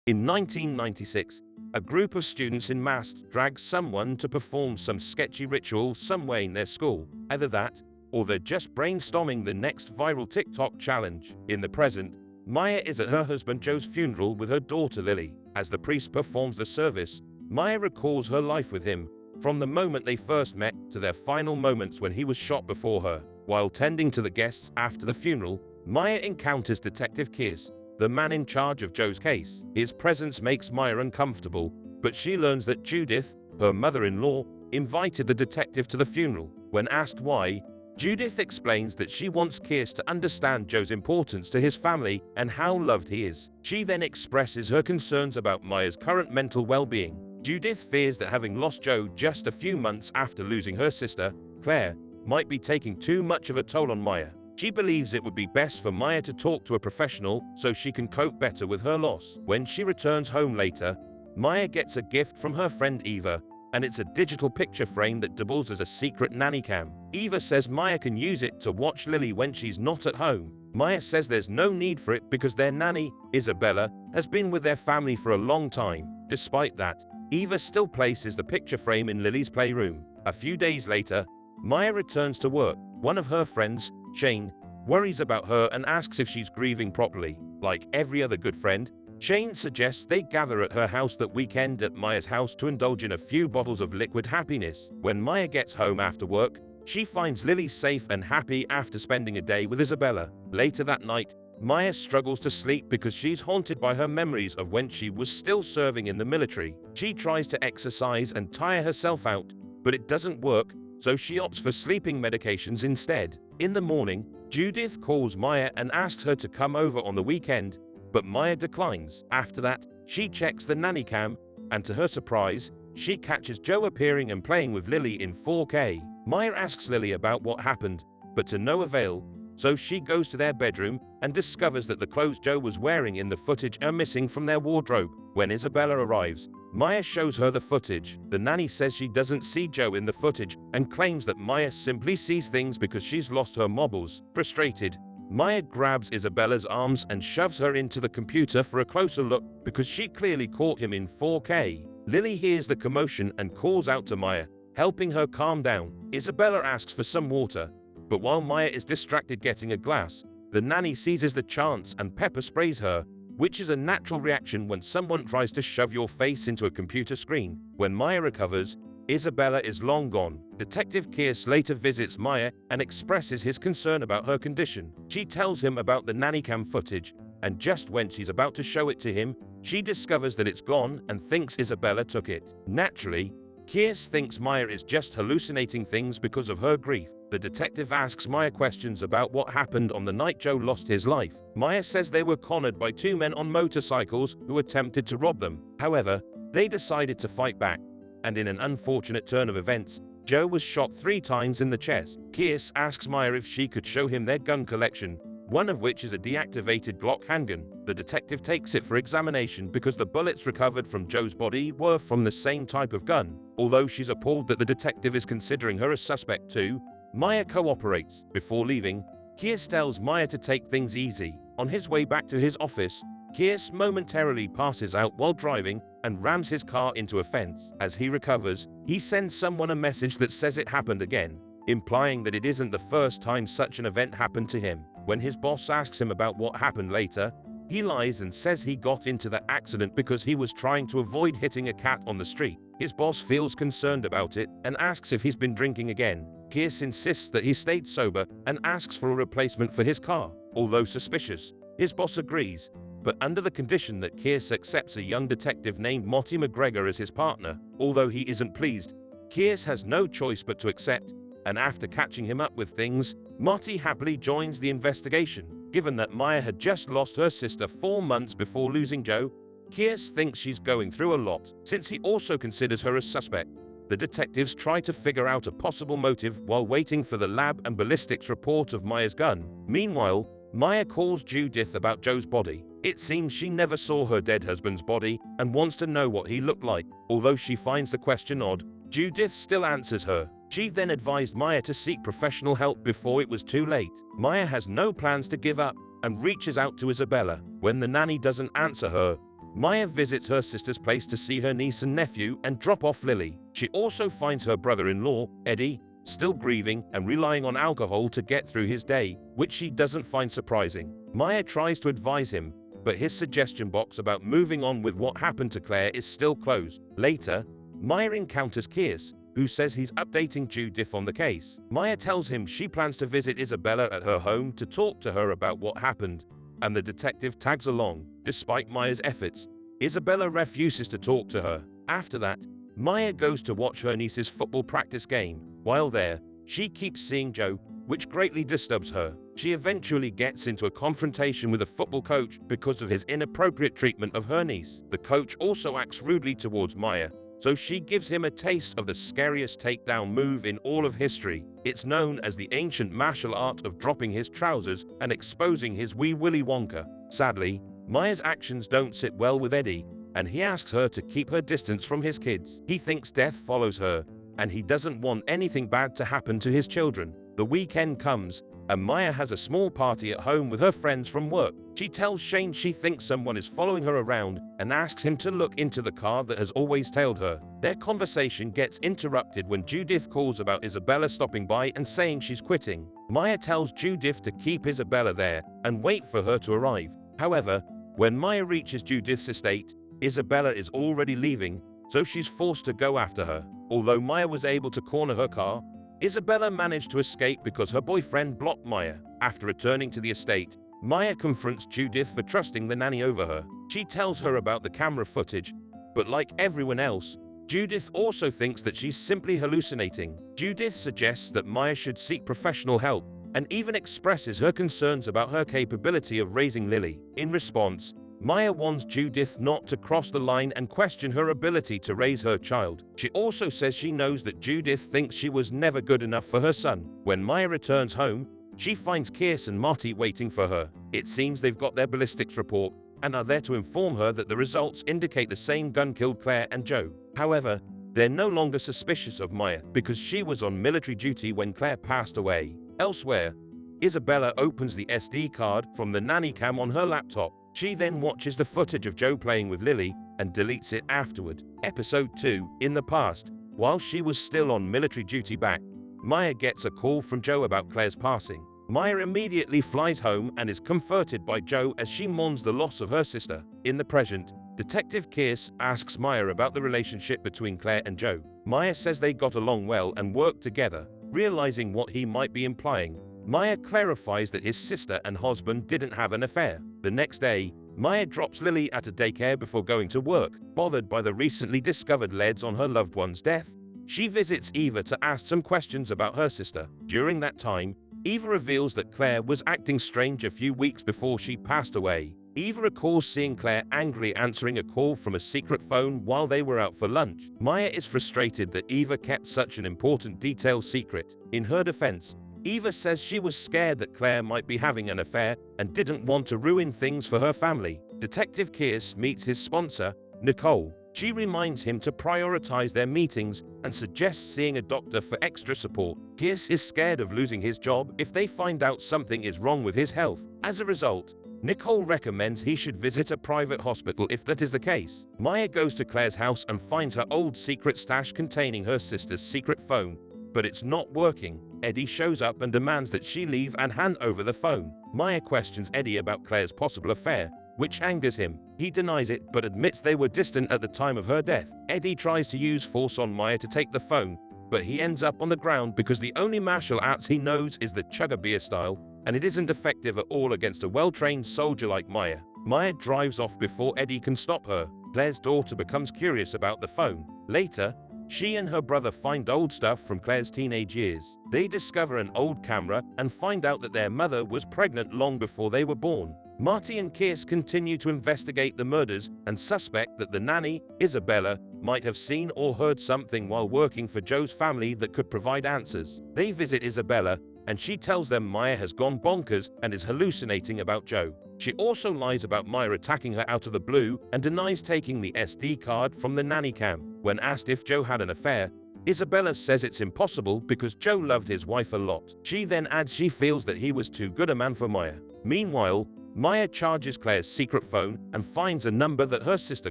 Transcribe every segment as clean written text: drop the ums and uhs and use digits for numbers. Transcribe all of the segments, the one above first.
In 1996, a group of students in masks dragged someone to perform some sketchy ritual somewhere in their school. Either that, or they're just brainstorming the next viral TikTok challenge. In the present, Maya is at her husband Joe's funeral with her daughter Lily. As the priest performs the service, Maya recalls her life with him, from the moment they first met to their final moments when he was shot before her. While tending to the guests after the funeral, Maya encounters Detective Keegan, the man in charge of Joe's case. His presence makes Maya uncomfortable, but she learns that Judith, her mother-in-law, invited the detective to the funeral. When asked why, Judith explains that she wants Keegan to understand Joe's importance to his family and how loved he is. She then expresses her concerns about Maya's current mental well-being. Judith fears that having lost Joe just a few months after losing her sister, Claire, might be taking too much of a toll on Maya. She believes it would be best for Maya to talk to a professional so she can cope better with her loss. When she returns home later, Maya gets a gift from her friend Eva, and it's a digital picture frame that doubles as a secret nanny cam. Eva says Maya can use it to watch Lily when she's not at home. Maya says there's no need for it because their nanny, Isabella, has been with their family for a long time. Despite that, Eva still places the picture frame in Lily's playroom. A few days later, Maya returns to work. One of her friends, Shane, worries about her and asks if she's grieving properly. Like every other good friend, Shane suggests they gather at her house that weekend at Maya's house to indulge in a few bottles of liquid happiness. When Maya gets home after work, she finds Lily safe and happy after spending a day with Isabella. Later that night, Maya struggles to sleep because she's haunted by her memories of when she was still serving in the military. She tries to exercise and tire herself out, but it doesn't work, so she opts for sleeping medications instead. In the morning, Judith calls Maya and asks her to come over on the weekend, but Maya declines. After that, she checks the nanny cam, and to her surprise, she catches Joe appearing and playing with Lily in 4K. Maya asks Lily about what happened, but to no avail, so she goes to their bedroom and discovers that the clothes Joe was wearing in the footage are missing from their wardrobe. When Isabella arrives, Maya shows her the footage. The nanny says she doesn't see Joe in the footage and claims that Maya simply sees things because she's lost her marbles. Frustrated, Maya grabs Isabella's arms and shoves her into the computer for a closer look because she clearly caught him in 4K. Lily hears the commotion and calls out to Maya, helping her calm down. Isabella asks for some water, but while Maya is distracted getting a glass, the nanny seizes the chance and pepper sprays her, which is a natural reaction when someone tries to shove your face into a computer screen. When Maya recovers, Isabella is long gone. Detective Keegan later visits Maya and expresses his concern about her condition. She tells him about the nanny cam footage, and just when she's about to show it to him, she discovers that it's gone and thinks Isabella took it. Naturally, Keegan thinks Maya is just hallucinating things because of her grief. The detective asks Maya questions about what happened on the night Joe lost his life. Maya says they were cornered by two men on motorcycles who attempted to rob them. However, they decided to fight back, and in an unfortunate turn of events, Joe was shot 3 times in the chest. Keegan asks Maya if she could show him their gun collection, one of which is a deactivated Glock handgun. The detective takes it for examination because the bullets recovered from Joe's body were from the same type of gun. Although she's appalled that the detective is considering her a suspect too, Maya cooperates. Before leaving, Keegan tells Maya to take things easy. On his way back to his office, Keegan momentarily passes out while driving and rams his car into a fence. As he recovers, he sends someone a message that says it happened again, implying that it isn't the first time such an event happened to him. When his boss asks him about what happened later, he lies and says he got into the accident because he was trying to avoid hitting a cat on the street. His boss feels concerned about it and asks if he's been drinking again. Keegan insists that he stayed sober and asks for a replacement for his car. Although suspicious, his boss agrees, but under the condition that Keegan accepts a young detective named Monty McGregor as his partner. Although he isn't pleased, Keegan has no choice but to accept, and after catching him up with things, Monty happily joins the investigation. Given that Maya had just lost her sister 4 months before losing Joe, Keegan thinks she's going through a lot. Since he also considers her a suspect, the detectives try to figure out a possible motive while waiting for the lab and ballistics report of Maya's gun. Meanwhile, Maya calls Judith about Joe's body. It seems she never saw her dead husband's body and wants to know what he looked like. Although she finds the question odd, Judith still answers her. She then advised Maya to seek professional help before it was too late. Maya has no plans to give up and reaches out to Isabella. When the nanny doesn't answer her, Maya visits her sister's place to see her niece and nephew and drop off Lily. She also finds her brother-in-law, Eddie, still grieving and relying on alcohol to get through his day, which she doesn't find surprising. Maya tries to advise him, but his suggestion box about moving on with what happened to Claire is still closed. Later, Maya encounters Keegan, who says he's updating Judith on the case. Maya tells him she plans to visit Isabella at her home to talk to her about what happened, and the detective tags along. Despite Maya's efforts, Isabella refuses to talk to her. After that, Maya goes to watch her niece's football practice game. While there, she keeps seeing Joe, which greatly disturbs her. She eventually gets into a confrontation with a football coach because of his inappropriate treatment of her niece. The coach also acts rudely towards Maya, so she gives him a taste of the scariest takedown move in all of history. It's known as the ancient martial art of dropping his trousers and exposing his wee Willy Wonka. Sadly, Maya's actions don't sit well with Eddie, and he asks her to keep her distance from his kids. He thinks death follows her, and he doesn't want anything bad to happen to his children. The weekend comes, and Maya has a small party at home with her friends from work. She tells Shane she thinks someone is following her around and asks him to look into the car that has always tailed her. Their conversation gets interrupted when Judith calls about Isabella stopping by and saying she's quitting. Maya tells Judith to keep Isabella there and wait for her to arrive. However, when Maya reaches Judith's estate, Isabella is already leaving, so she's forced to go after her. Although Maya was able to corner her car, Isabella managed to escape because her boyfriend blocked Maya. After returning to the estate, Maya confronts Judith for trusting the nanny over her. She tells her about the camera footage, but like everyone else, Judith also thinks that she's simply hallucinating. Judith suggests that Maya should seek professional help, and even expresses her concerns about her capability of raising Lily. In response, Maya warns Judith not to cross the line and question her ability to raise her child. She also says she knows that Judith thinks she was never good enough for her son. When Maya returns home, she finds Keegan and Marty waiting for her. It seems they've got their ballistics report and are there to inform her that the results indicate the same gun killed Claire and Joe. However, they're no longer suspicious of Maya because she was on military duty when Claire passed away. Elsewhere, Isabella opens the SD card from the nanny cam on her laptop. She then watches the footage of Joe playing with Lily and deletes it afterward. Episode 2. In the past, while she was still on military duty back, Maya gets a call from Joe about Claire's passing. Maya immediately flies home and is comforted by Joe as she mourns the loss of her sister. In the present, Detective Keegan asks Maya about the relationship between Claire and Joe. Maya says they got along well and worked together. Realizing what he might be implying, Maya clarifies that his sister and husband didn't have an affair. The next day, Maya drops Lily at a daycare before going to work. Bothered by the recently discovered leads on her loved one's death, she visits Eva to ask some questions about her sister. During that time, Eva reveals that Claire was acting strange a few weeks before she passed away. Eva recalls seeing Claire angrily answering a call from a secret phone while they were out for lunch. Maya is frustrated that Eva kept such an important detail secret. In her defense, Eva says she was scared that Claire might be having an affair and didn't want to ruin things for her family. Detective Keegan meets his sponsor, Nicole. She reminds him to prioritize their meetings and suggests seeing a doctor for extra support. Keegan is scared of losing his job if they find out something is wrong with his health. As a result, Nicole recommends he should visit a private hospital if that is the case. Maya goes to Claire's house and finds her old secret stash containing her sister's secret phone, but it's not working. Eddie shows up and demands that she leave and hand over the phone. Maya questions Eddie about Claire's possible affair, which angers him. He denies it but admits they were distant at the time of her death. Eddie tries to use force on Maya to take the phone, but he ends up on the ground because the only martial arts he knows is the chugga-beer style, and it isn't effective at all against a well-trained soldier like Maya. Maya drives off before Eddie can stop her. Claire's daughter becomes curious about the phone. Later, she and her brother find old stuff from Claire's teenage years. They discover an old camera and find out that their mother was pregnant long before they were born. Marty and Keegan continue to investigate the murders and suspect that the nanny, Isabella, might have seen or heard something while working for Joe's family that could provide answers. They visit Isabella, and she tells them Maya has gone bonkers and is hallucinating about Joe. She also lies about Maya attacking her out of the blue and denies taking the SD card from the nanny cam. When asked if Joe had an affair, Isabella says it's impossible because Joe loved his wife a lot. She then adds she feels that he was too good a man for Maya. Meanwhile, Maya charges Claire's secret phone and finds a number that her sister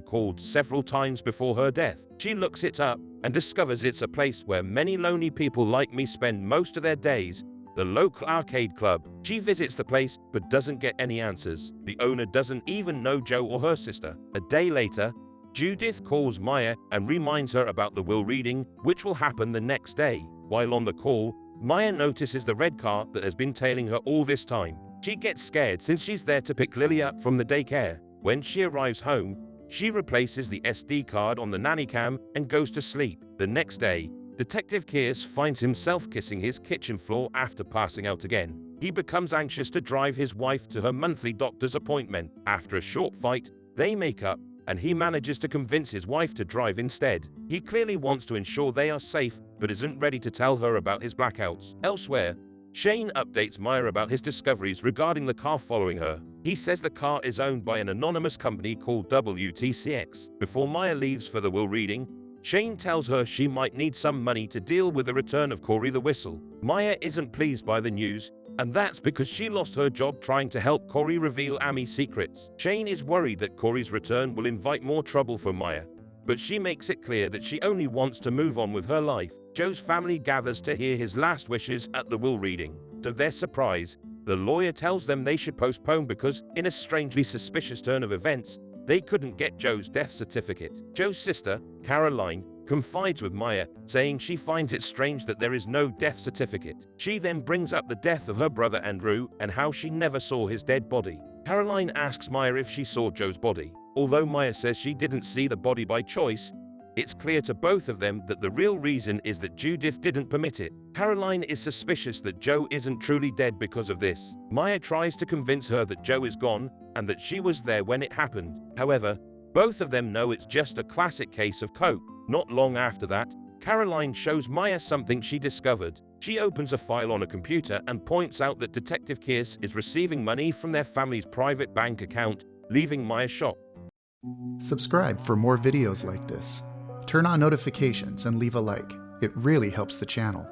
called several times before her death. She looks it up and discovers it's a place where many lonely people like me spend most of their days, the local arcade club. She visits the place but doesn't get any answers. The owner doesn't even know Joe or her sister. A day later, Judith calls Maya and reminds her about the will reading, which will happen the next day. While on the call, Maya notices the red car that has been tailing her all this time. She gets scared since she's there to pick Lily up from the daycare. When she arrives home, she replaces the SD card on the nanny cam and goes to sleep. The next day, Detective Kears finds himself kissing his kitchen floor after passing out again. He becomes anxious to drive his wife to her monthly doctor's appointment. After a short fight, they make up, and he manages to convince his wife to drive instead. He clearly wants to ensure they are safe, but isn't ready to tell her about his blackouts. Elsewhere, Shane updates Maya about his discoveries regarding the car following her. He says the car is owned by an anonymous company called WTCX. Before Maya leaves for the will reading, Shane tells her she might need some money to deal with the return of Corey the Whistle. Maya isn't pleased by the news, and that's because she lost her job trying to help Corey reveal Ami's secrets. Shane is worried that Corey's return will invite more trouble for Maya, but she makes it clear that she only wants to move on with her life. Joe's family gathers to hear his last wishes at the will reading. To their surprise, the lawyer tells them they should postpone because, in a strangely suspicious turn of events, they couldn't get Joe's death certificate. Joe's sister, Caroline, confides with Maya, saying she finds it strange that there is no death certificate. She then brings up the death of her brother Andrew and how she never saw his dead body. Caroline asks Maya if she saw Joe's body. Although Maya says she didn't see the body by choice, it's clear to both of them that the real reason is that Judith didn't permit it. Caroline is suspicious that Joe isn't truly dead because of this. Maya tries to convince her that Joe is gone and that she was there when it happened. However, both of them know it's just a classic case of coke. Not long after that, Caroline shows Maya something she discovered. She opens a file on a computer and points out that Detective Kears is receiving money from their family's private bank account, leaving Maya shocked. Subscribe for more videos like this. Turn on notifications and leave a like. It really helps the channel.